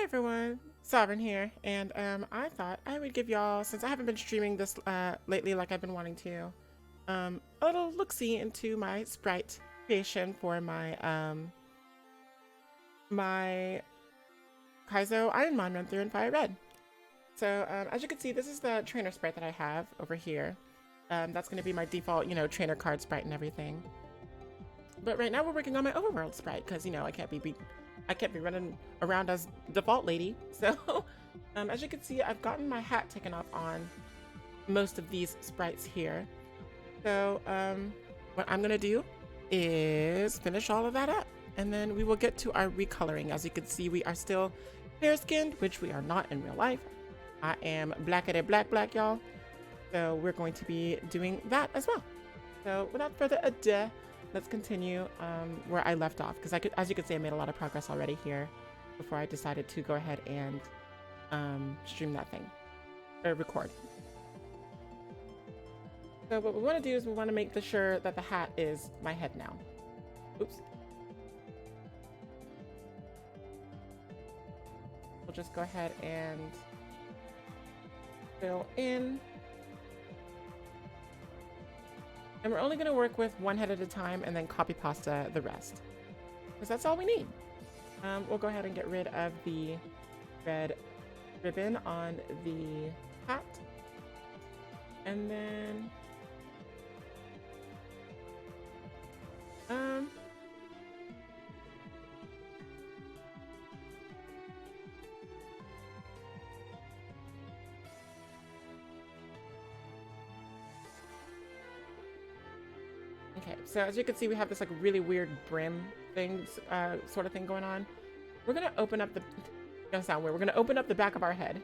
everyone, Sovereign here, and I thought I would give y'all, since I haven't been streaming this lately like I've been wanting to, a little look-see into my sprite creation for my my Kaizo Ironmon run through in FireRed. So as you can see, this is the trainer sprite that I have over here. That's going to be my default, trainer card sprite and everything. But right now we're working on my Overworld sprite because I can't be running around as default lady. So as you can see, I've gotten my hat taken off on most of these sprites here. So what I'm gonna do is finish all of that up, and then we will get to our recoloring. As you can see, we are still fair skinned, which we are not in real life. I am blackity black, y'all. So we're going to be doing that as well. So without further ado, let's continue where I left off, because as you can see, I made a lot of progress already here before I decided to go ahead and stream that thing, or record. So what we want to do is we want to make sure that the hat is my head now. Oops. We'll just go ahead and fill in. And we're only going to work with one head at a time and then copy pasta the rest, because that's all we need. We'll go ahead and get rid of the red ribbon on the hat. And then okay, so as you can see, we have this like really weird brim thing, sort of thing going on. We're gonna open up the, it's gonna sound weird, we're gonna open up the back of our head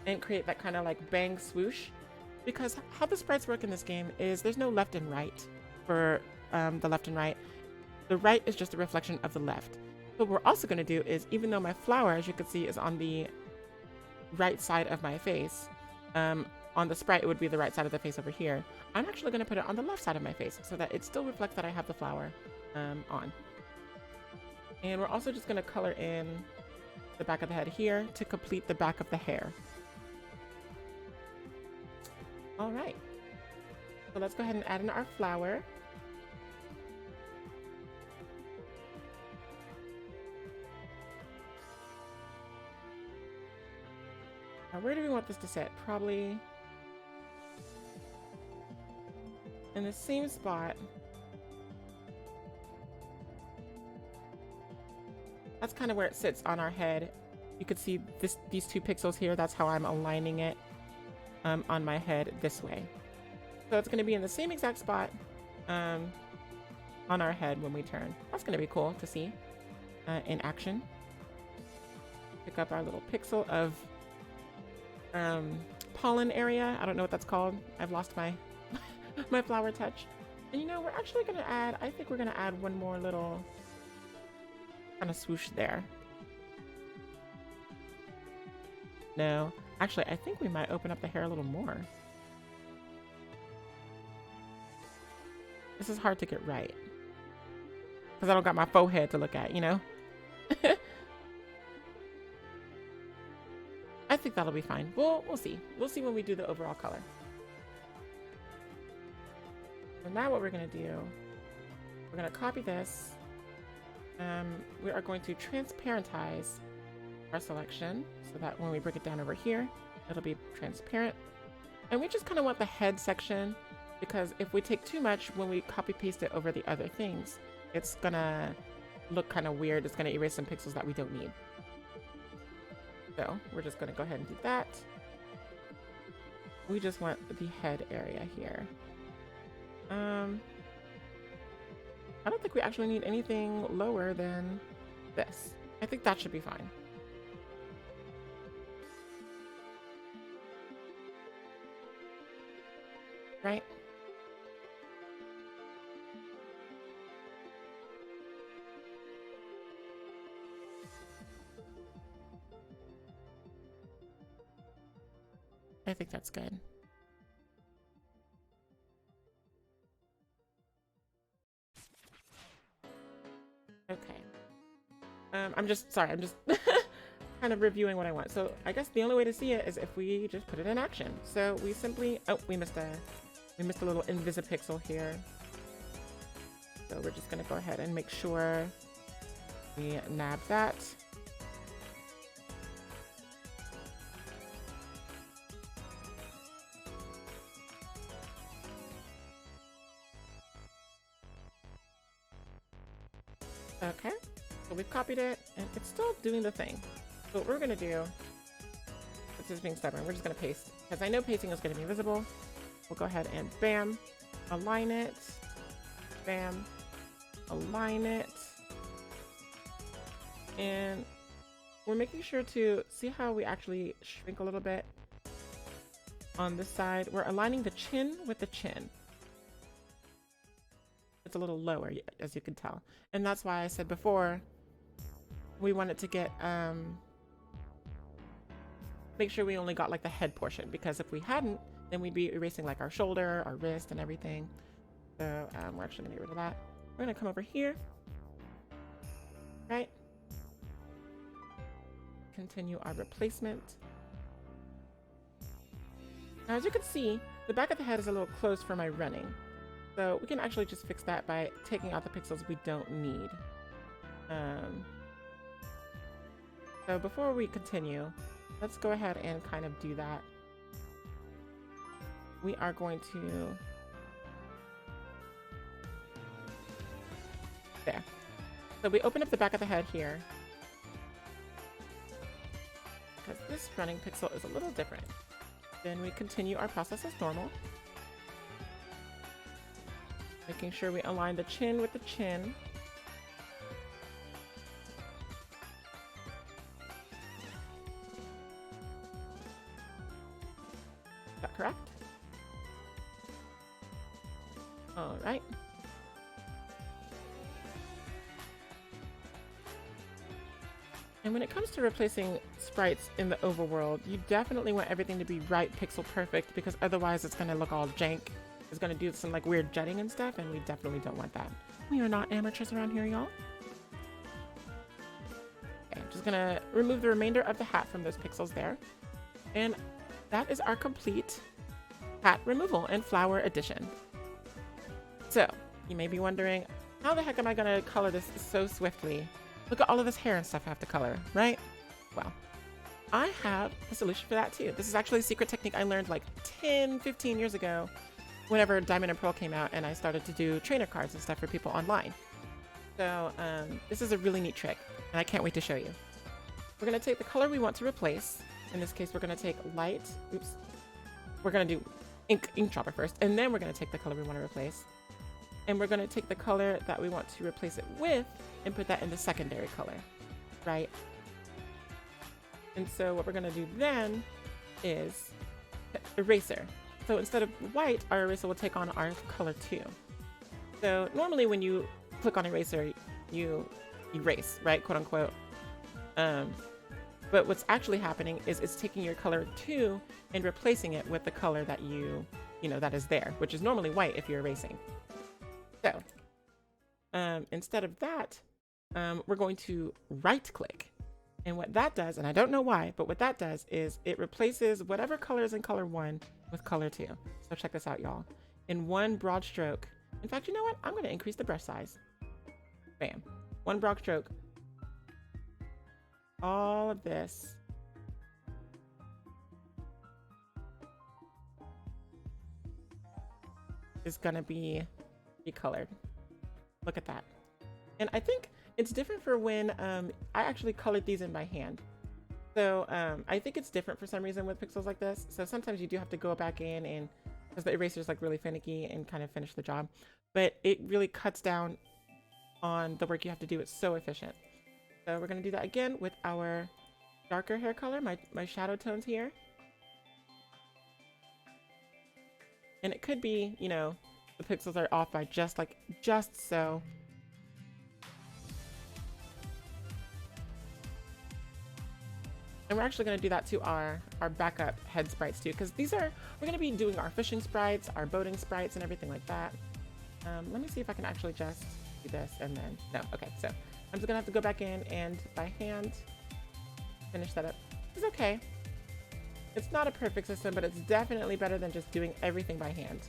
and create that kind of like bang swoosh, because how the sprites work in this game is there's no left and right for the left and right. The right is just a reflection of the left. So what we're also gonna do is, even though my flower, as you can see, is on the right side of my face, on the sprite, it would be the right side of the face over here. I'm actually going to put it on the left side of my face so that it still reflects that I have the flower on. And we're also just going to color in the back of the head here to complete the back of the hair. All right. So let's go ahead and add in our flower. Now, where do we want this to sit? Probably in the same spot. That's kind of where it sits on our head. You could see these two pixels here. That's how I'm aligning it on my head this way. So it's going to be in the same exact spot on our head when we turn. That's going to be cool to see in action. Pick up our little pixel of pollen area. I don't know what that's called. I've lost my my flower touch. And we're actually gonna add, I think we're gonna add one more little kind of swoosh there. No, actually, I think we might open up the hair a little more. This is hard to get right because I don't got my forehead to look at, I think that'll be fine. We'll see. We'll see when we do the overall color. So now what we're going to do, we're going to copy this. We are going to transparentize our selection so that when we bring it down over here, it'll be transparent. And we just kind of want the head section, because if we take too much when we copy paste it over the other things, it's going to look kind of weird. It's going to erase some pixels that we don't need. So we're just going to go ahead and do that. We just want the head area here. I don't think we actually need anything lower than this. I think that should be fine. Right? I think that's good. Okay. I'm just kind of reviewing what I want. So I guess the only way to see it is if we just put it in action. So we simply, oh, we missed a little invisipixel here. So we're just gonna go ahead and make sure we nab that. Okay, so we've copied it and it's still doing the thing. So what we're gonna do, it's just being stubborn, we're just gonna paste because I know pasting is gonna be visible. We'll go ahead and bam, align it, bam, align it. And we're making sure to see how we actually shrink a little bit on this side. We're aligning the chin with the chin. It's a little lower, as you can tell. And that's why I said before, we wanted to get, make sure we only got like the head portion, because if we hadn't, then we'd be erasing like our shoulder, our wrist and everything. So we're actually gonna get rid of that. We're gonna come over here, right? Continue our replacement. Now, as you can see, the back of the head is a little close for my running. So we can actually just fix that by taking out the pixels we don't need. So before we continue, let's go ahead and kind of do that. We are going to... There. So we open up the back of the head here, because this running pixel is a little different. Then we continue our process as normal. Making sure we align the chin with the chin. Is that correct? All right. And when it comes to replacing sprites in the overworld, you definitely want everything to be right pixel perfect, because otherwise it's going to look all jank. It's going to do some like weird jutting and stuff, and we definitely don't want that. We are not amateurs around here, y'all. Okay, I'm just going to remove the remainder of the hat from those pixels there. And that is our complete hat removal and flower addition. So you may be wondering, how the heck am I going to color this so swiftly? Look at all of this hair and stuff I have to color, right? Well, I have a solution for that too. This is actually a secret technique I learned like 10, 15 years ago whenever Diamond and Pearl came out and I started to do trainer cards and stuff for people online. So this is a really neat trick and I can't wait to show you. We're gonna take the color we want to replace. In this case, we're gonna take light, oops. We're gonna do ink dropper first, and then we're gonna take the color we want to replace. And we're gonna take the color that we want to replace it with and put that in the secondary color, right? And so what we're gonna do then is eraser. So instead of white, our eraser will take on our color 2. So normally when you click on eraser, you erase, right, quote unquote. But what's actually happening is it's taking your color 2 and replacing it with the color that you know, that is there, which is normally white if you're erasing. So instead of that, we're going to right click. And what that does, and I don't know why, but what that does is it replaces whatever color is in color 1 with color 2. So check this out, y'all. In one broad stroke. In fact, you know what? I'm going to increase the brush size. Bam. One broad stroke. All of this is going to be recolored. Look at that. And I think it's different for when I actually colored these in by hand. So I think it's different for some reason with pixels like this. So sometimes you do have to go back in, and because the eraser is like really finicky and kind of finish the job, but it really cuts down on the work you have to do. It's so efficient. So we're going to do that again with our darker hair color, my shadow tones here. And it could be, you know, the pixels are off by just so. And we're actually going to do that to our backup head sprites too, because we're going to be doing our fishing sprites, our boating sprites, and everything like that. Let me see if I can actually just do this and then, no, okay, so I'm just going to have to go back in and by hand finish that up. It's okay. It's not a perfect system, but it's definitely better than just doing everything by hand.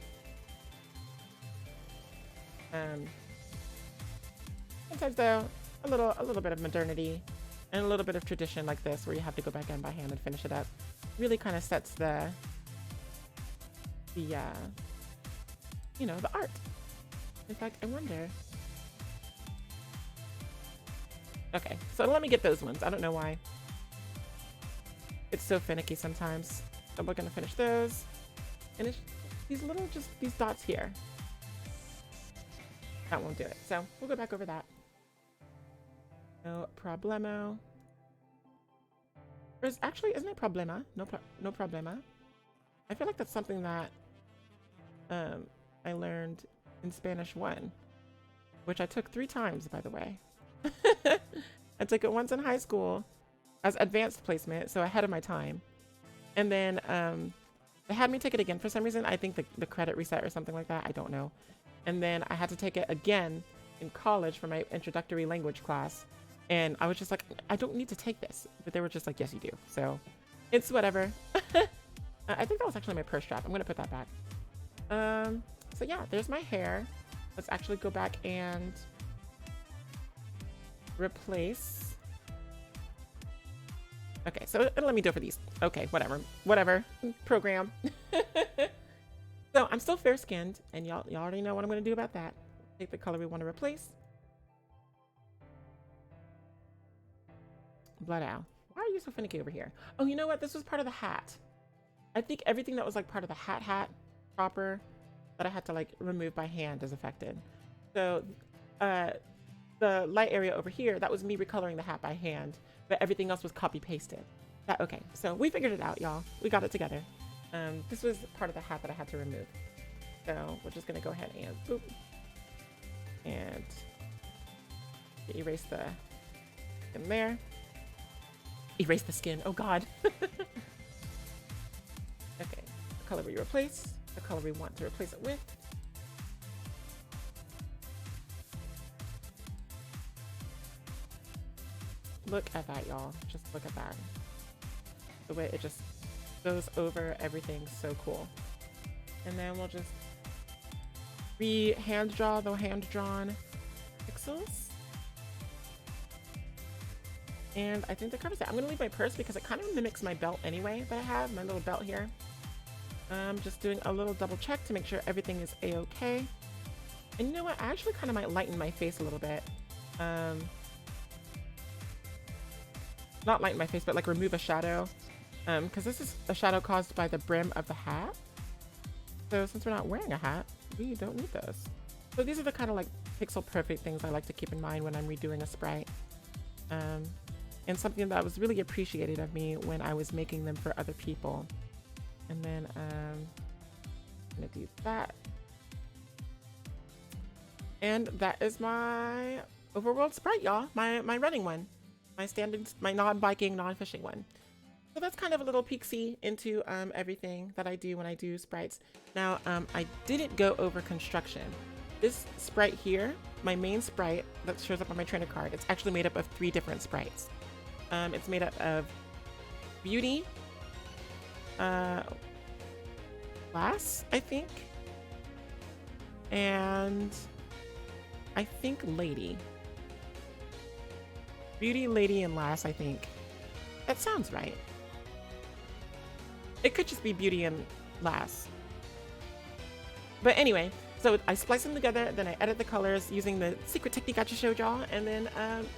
Sometimes though, a little bit of modernity and a little bit of tradition like this, where you have to go back in by hand and finish it up, really kind of sets the you know, the art. In fact, I wonder. Okay, so let me get those ones. I don't know why. It's so finicky sometimes. So we're gonna finish those. And it's these little, just these dots here. That won't do it. So we'll go back over that. No problemo. There's actually, isn't it problema? No problema. I feel like that's something that I learned in Spanish 1, which I took 3 times, by the way. I took it once in high school as advanced placement, so ahead of my time. And then they had me take it again for some reason. I think the credit reset or something like that. I don't know. And then I had to take it again in college for my introductory language class. And I was just like, I don't need to take this. But they were just like, yes, you do. So it's whatever. I think that was actually my purse strap. I'm going to put that back. So yeah, there's my hair. Let's actually go back and replace. Okay, so it'll let me do it for these. Okay, whatever. Program. So I'm still fair skinned, and y'all already know what I'm going to do about that. Take the color we want to replace. Blood owl. Why are you so finicky over here? Oh, you know what? This was part of the hat. I think everything that was like part of the hat proper that I had to like remove by hand is affected. So the light area over here, that was me recoloring the hat by hand, but everything else was copy pasted. Okay, so we figured it out, y'all. We got it together. This was part of the hat that I had to remove. So we're just gonna go ahead and boop. And erase the skin there. Erase the skin, oh God. Okay, the color we replace, the color we want to replace it with. Look at that, y'all. Just look at that. The way it just goes over everything, so cool. And then we'll just hand draw the hand-drawn pixels. And I think that covers it. I'm gonna leave my purse because it kind of mimics my belt anyway that I have, my little belt here. Just doing a little double check to make sure everything is a-okay. And you know what? I actually kind of might lighten my face a little bit. Not lighten my face, but like remove a shadow. Because this is a shadow caused by the brim of the hat. So since we're not wearing a hat, we don't need those. So these are the kind of like pixel perfect things I like to keep in mind when I'm redoing a sprite. And something that was really appreciated of me when I was making them for other people. And then I'm gonna do that. And that is my Overworld sprite, y'all. My running one. My standard, my non-biking, non-fishing one. So that's kind of a little peek-see into everything that I do when I do sprites. Now, I didn't go over construction. This sprite here, my main sprite that shows up on my trainer card, it's actually made up of 3 different sprites. It's made up of Beauty, Lass, I think, and I think Lady. Beauty, Lady, and Lass, I think. That sounds right. It could just be Beauty and Lass. But anyway, so I splice them together, then I edit the colors using the secret technique I just showed y'all, and then,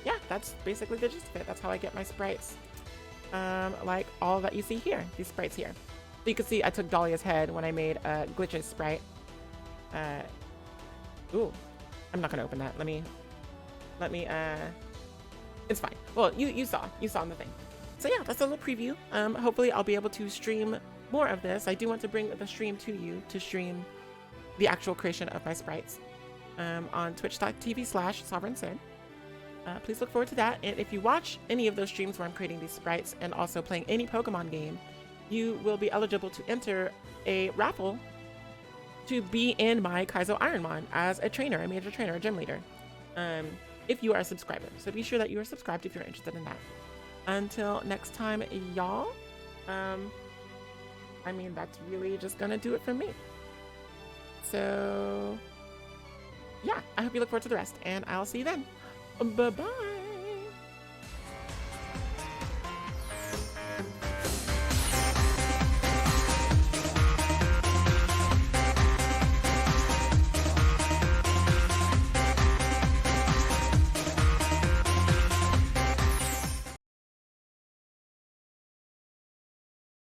yeah, that's basically the gist of it. That's how I get my sprites. Like all that you see here, these sprites here. So you can see I took Dahlia's head when I made a Glitch's sprite. Ooh, I'm not gonna open that. Let me, it's fine. Well, you saw in the thing. So yeah, that's a little preview. Hopefully I'll be able to stream more of this. I do want to bring the stream to you to stream the actual creation of my sprites on twitch.tv/SovereignSid. Please look forward to that. And if you watch any of those streams where I'm creating these sprites and also playing any Pokemon game, you will be eligible to enter a raffle to be in my Kaizo Ironmon as a trainer, a major trainer, a gym leader. If you are a subscriber. So be sure that you are subscribed if you're interested in that. until next time, y'all. I mean, that's really just gonna do it for me. So yeah, I hope you look forward to the rest, and I'll see you then. Bye-bye.